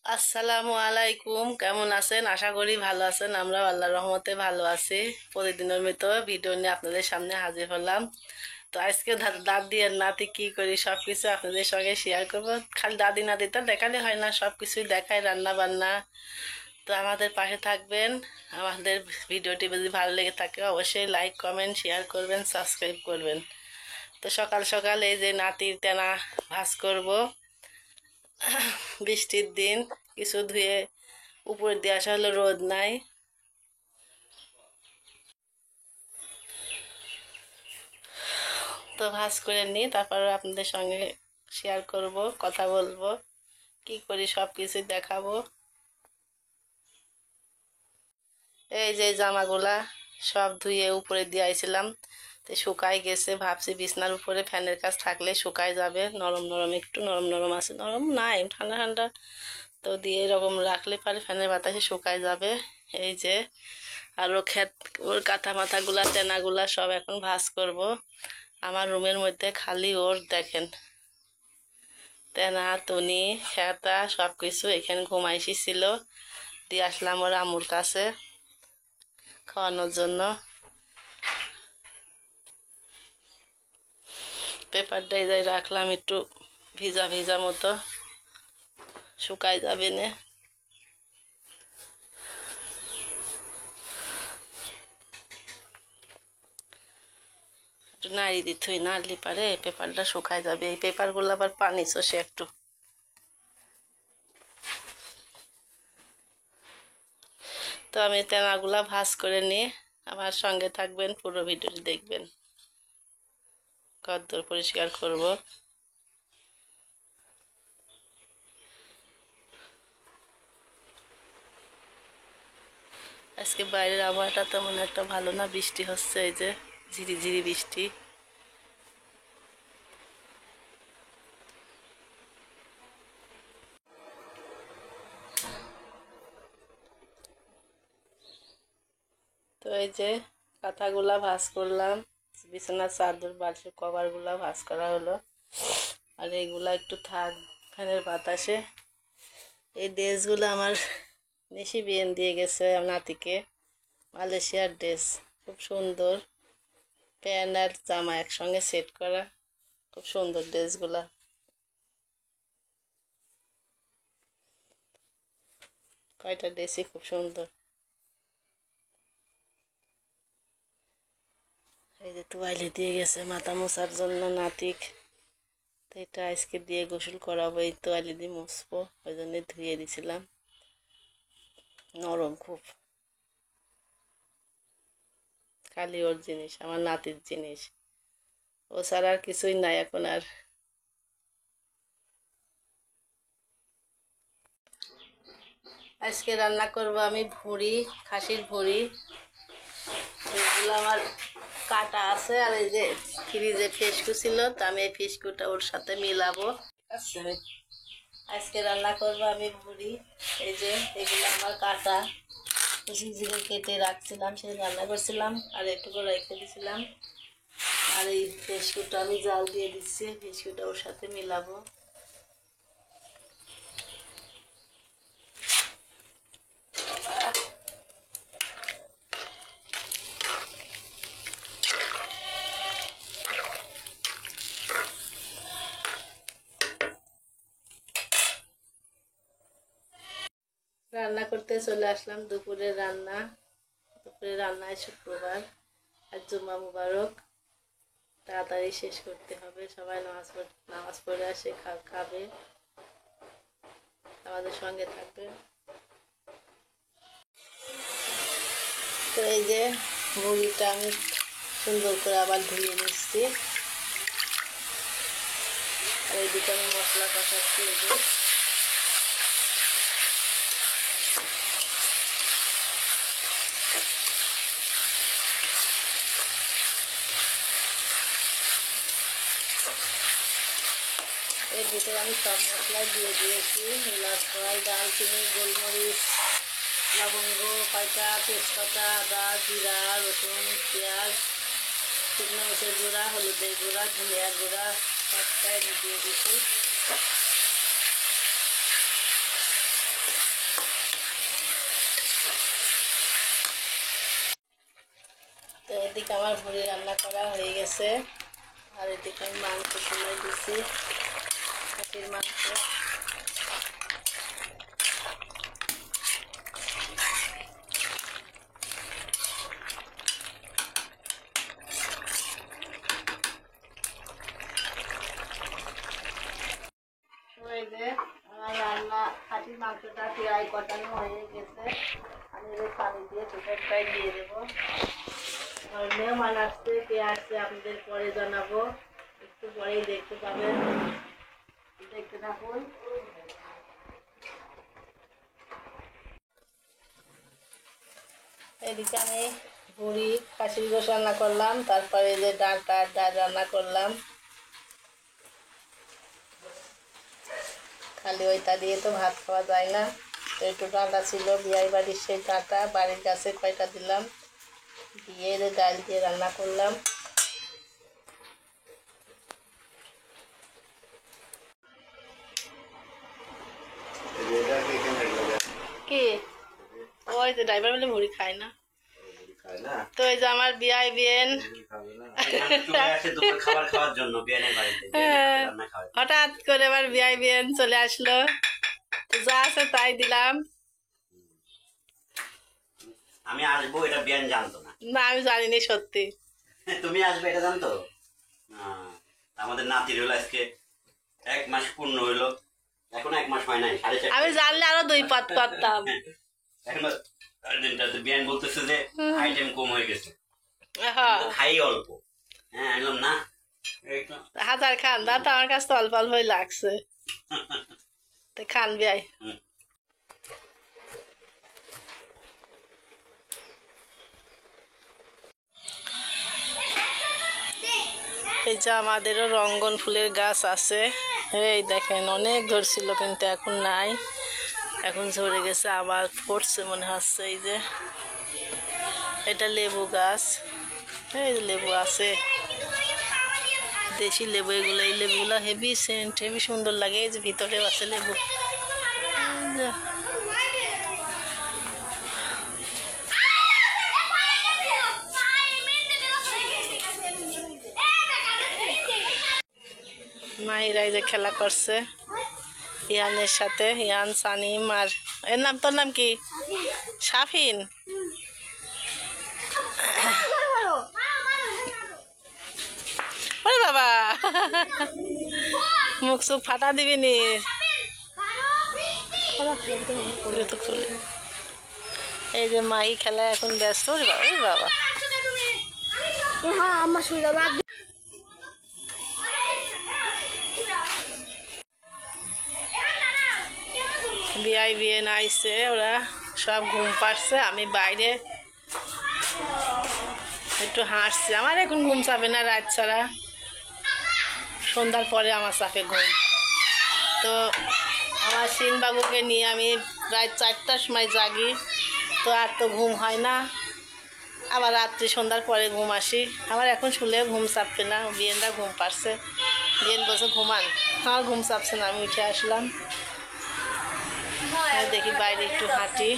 আসসালামু আলাইকুম, কেমন আছেন? আশা করি ভালো আছেন। আমরা আল্লাহর রহমতে ভালো আছি। প্রতিদিনের মতো ভিডিও নিয়ে আপনাদের সামনে হাজির হলাম। তো আজকে দাদি দিয়ে নাতি কি করি সবকিছু আপনাদের সঙ্গে শেয়ার করব। খালি দাদি নাতিটা দেখালে হয় না, সবকিছুই দেখায়, রান্না বান্না। তো আমাদের পাশে থাকবেন। আমাদের ভিডিওটি যদি ভালো লেগে থাকে অবশ্যই লাইক, কমেন্ট, শেয়ার করবেন, সাবস্ক্রাইব করবেন। তো সকাল সকাল এই যে নাতির তেনা ভাজ করব। বৃষ্টির দিন কিছু ধুয়ে উপর দিয়ে আসা হলো, রোদ নাই। তো ভাজ করে নিই, তারপর আপনাদের সঙ্গে শেয়ার করব, কথা বলবো, কি করি সব কিছুই দেখাবো। এই যে জামাগুলা সব ধুয়ে উপরে দিয়ে আইছিলাম, তো শুকাই গেছে। ভাবছি বিছনার উপরে ফ্যানের কাছ থাকলে শুকাই যাবে, নরম নরম, একটু নরম নরম আছে, নরম নাই, ঠান্ডা ঠান্ডা। তো দিয়ে এরকম রাখলে পারে ফ্যানের বাতাসে শুকাই যাবে। এই যে আরও ওর কাঁথা মাথাগুলা তেনাগুলা সব এখন ভাজ করব। আমার রুমের মধ্যে খালি ওর দেখেন তেনা তুনি খেতা সব কিছু। এখানে ঘুমাইছি ছিল, দিয়ে আসলাম ওর আম্মুর কাছে খাওয়ানোর জন্য। পেপারটা এই যাই রাখলাম, একটু ভিজা ভিজা মতো, শুকাই যাবে না। একটু নাড়ি দিতে নাড়লি পারে পেপারটা শুকাই যাবে। এই পেপারগুলো আবার পানি চষে একটু। তো আমি তেনাগুলা ভাজ করে নিয়ে আমার সঙ্গে থাকবেন, পুরো ভিডিওটি দেখবেন। কদ্দূর পরিষ্কার করব। আজকে বাইরের আবহাওয়াটা তেমন একটা ভালো না, বৃষ্টি হচ্ছে, এই যে ঝিরি ঝিরি বৃষ্টি। তো এই যে কাঁথাগুলা ভাজ করলাম, বিছানার চাদর বালিশের কভারগুলা ভাজ করা হলো। আর এইগুলা একটু থাক ফ্যানের বাতাসে। এই ড্রেসগুলো আমার নিশি বিয়েন দিয়ে গেছে নাতিকে, মালয়েশিয়ার ড্রেস, খুব সুন্দর। প্যান্ট আর জামা একসঙ্গে সেট করা, খুব সুন্দর ড্রেসগুলা। কয়টা ড্রেসই খুব সুন্দর। এই যে তোয়ালে দিয়ে গেছে মাথা মোছার জন্য নাতিক। তো এটা আজকে দিয়ে গোসল করাবো, এই তোয়ালে দিয়ে মুছবো, ওই জন্য ধুয়ে দিছিলাম। নরম খুব, খালি ওর জিনিস, আমার নাতির জিনিস, ও ছাড়া আর কিছুই নাই এখন আর। আজকে রান্না করব আমি ভুঁড়ি, খাসির ভুঁড়ি। এগুলো আমার কাটা আছে, আর এই যে ফ্রিজে ফিশকু ছিল, তো আমি এই ফিশকুটা ওর সাথে মিলাবো। আচ্ছা, আজকে রান্না করব আমি ভুঁড়ি। এই যে এগুলো আমার কাটা, কুচি জিরে কেটে রাখছিলাম, সেই রান্না করছিলাম, আর একটু করে রেখে দিয়েছিলাম। আর এই ফিশকুটা আমি জাল দিয়ে দিচ্ছি, ফিশকুটা ওর সাথে মিলাবো। রান্না করতে চলে আসলাম, দুপুরের রান্না। দুপুরের রান্নায় শুক্রবার, আর জুম্মা মুবারক, তাড়াতাড়ি শেষ করতে হবে। সবাই নামাজ পড়ে আসে, খাবে, আমাদের সঙ্গে থাকবে। তো এই যে মুরগিটা আমি সুন্দর করে আবার ধুয়ে নিচ্ছি। আর এইদিকে আমি মশলা কষাচ্ছি। এই যে এর ভিতরে আমি সব মশলা দিয়ে দিয়েছি, এলাচ, দালচিনি, গোলমরিচ, লবঙ্গ, কয়টা তেজপাতা, আদা, জিরা, রসুন, পেঁয়াজ, শুকনো মরিচের গুঁড়া, হলুদের গুঁড়া, ধনিয়ার গুঁড়া, সবটাই দিয়ে দিচ্ছি। এদিকে আমার ভুড়ি রান্না করা হয়ে গেছে, আর এদিকে আমি মাংস চুলায় দিছি, খাসির মাংস। ওই যে আমার রান্না খাসির মাংসটা ফ্রাই কটানো হয়ে গেছে, আমি এবার পানি দিয়ে কুকারটায় দিয়ে দেবো। আর মেহমান আসছে, কে আসছে আপনাদের পরে জানাবো, একটু পরেই দেখতে পাবেন, দেখতে থাকুন। এদিকে আমি ভুড়ি খাসির গোশ রান্না করলাম, তারপরে এই যে ডাল রান্না করলাম। খালি ওইটা দিয়ে তো ভাত খাওয়া যায় না, তো একটু ডাঁটা ছিল বিয়ে বাড়ির, সেই ডাঁটা বাড়ির কাছে কয়টা দিলাম, দিয়ে ডাল দিয়ে রান্না করলাম। কি ওই যে ড্রাইভার বলে ভুড়ি খায় না, তো এই যে আমার বিয়াই বিয়েন হঠাৎ করে আবার বিয়াই বিয়েন চলে আসলো, যা আছে তাই দিলাম। আমি আসবো এটা বিয়ান জানতো না। না আমি জানিনি সত্যি। তুমি আসবে এটা জানতো? আমাদের নাতির হলো আজকে 1 মাস পূর্ণ হইলো, এখন 1 মাস হয় নাই, 4.5। আমি জানলে আরো 2 পাত করতাম। এখন বিয়ান বলতেছে যে আইটেম কম হয়ে গেছে, খাই অল্প। হ্যাঁ একদম না, হাজার খান দা, তো আমার কাছে তো অল্প অল্পই লাগছে, তো খান বিয়াই। এই যে আমাদেরও রঙ্গন ফুলের গাছ আছে, এই দেখেন অনেক ধরছিল কিন্তু এখন নাই, এখন ঝরে গেছে, আবার পড়ছে মনে হচ্ছে। এই যে এটা লেবু গাছ, এই যে লেবু আছে, দেশি লেবু এগুলো, এই লেবুগুলো হেভি সেন্ট, হেভি সুন্দর লাগে। এই যে ভিতরেও আছে লেবু। মাহিরা এই যে খেলা করছে ইয়ানের সাথে, ইয়ান, সানিম, আর এর নাম, তোর নাম কি? শাফিন। ওরে বাবা, মুখ সুখ ফাটা দিবি নি। এই যে মাই খেলা এখন ব্যস্ত। ওরে বাবা, ওরে বাবা, বিয়াই বিয়ে নাইছে, ওরা সব ঘুম পাড়ছে, আমি বাইরে একটু হাঁটছি। আমার এখন ঘুম চাপে না, রাত ছাড়া সন্ধ্যার পরে আমার চাপে ঘুম। তো আমার সিনবাবুকে নিয়ে আমি রাত 4টার সময় জাগি, তো আর তো ঘুম হয় না, আবার রাত্রি সন্ধ্যার পরে ঘুম আসি। আমার এখন শুলে ঘুম চাপছে না, বিয়েনরা ঘুম পাড়ছে, বিয়েন বসে ঘুমান, আমার ঘুম চাপছে না, আমি উঠে আসলাম। দেখি বাইরে একটু হাঁটি।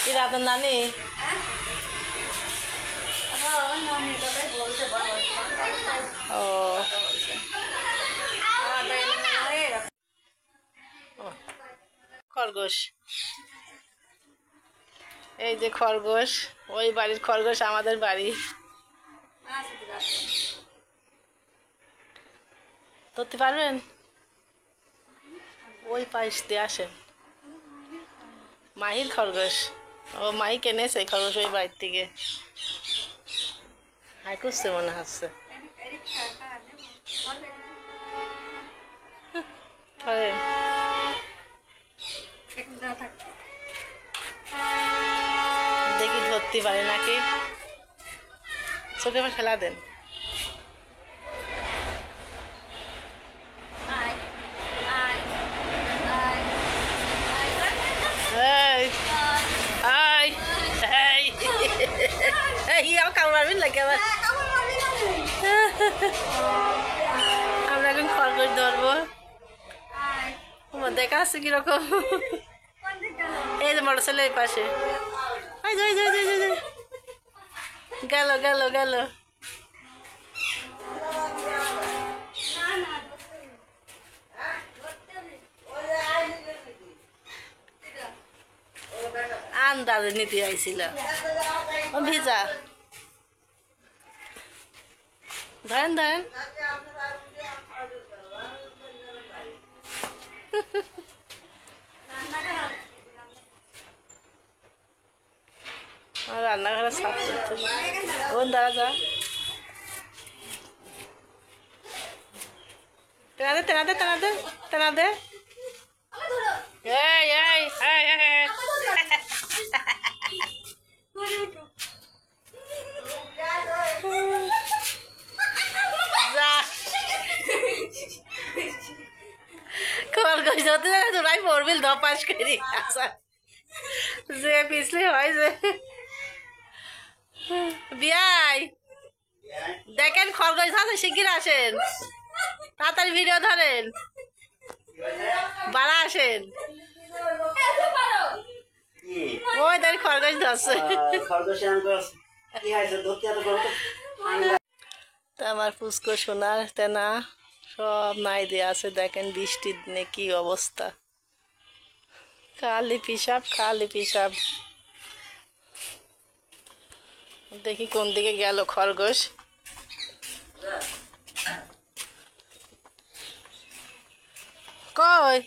কি রাতের নানি? ও খরগোশ, এই যে খরগোশ, ওই বাড়ির খরগোশ আমাদের বাড়ি। ধরতে পারবেন? ওই পাশ দিয়ে আসেন। মাহির খরগোশ, ও মাহি কেনেছে খরগোশ ওই বাড়ির থেকে, হাই করছে মনে হচ্ছে। দেখি ধরতে পারে নাকি, চোখে আবার খেলা দেন। আমরা এখন খরগোশ ধরবো, দেখা আছে কিরকম। এই যে মোটর ছেলে এই পাশে গেল গেল গেল। আন্দাজে নিতে আইছিল ও ভিজা। ধরেন ধরেন রান্নাঘরে সাফ করতে ওন দাঁড়া যা তেনাদে তেনাদে তেনাদে তেনাদে এই এই এই এই যা খরগোশ ধরতে যাবে তোরাই পড়বিল ধপাস করি আচ্ছা যে পিছলে হয় যে বিয়াই দেখেন খরগোশ আছে শিগগির আসেন তাড়াতাড়ি ভিডিও ধরেন বাড়া আসেন ওই তার খরগোশ ধরছে তা আমার পুষ্কো সোনার তেনা সব নাই দিয়ে আছে দেখেন বৃষ্টির দিনে কি অবস্থা খালি পিসাব খালি পিসাব দেখি কোন দিকে গেল খরগোশ কই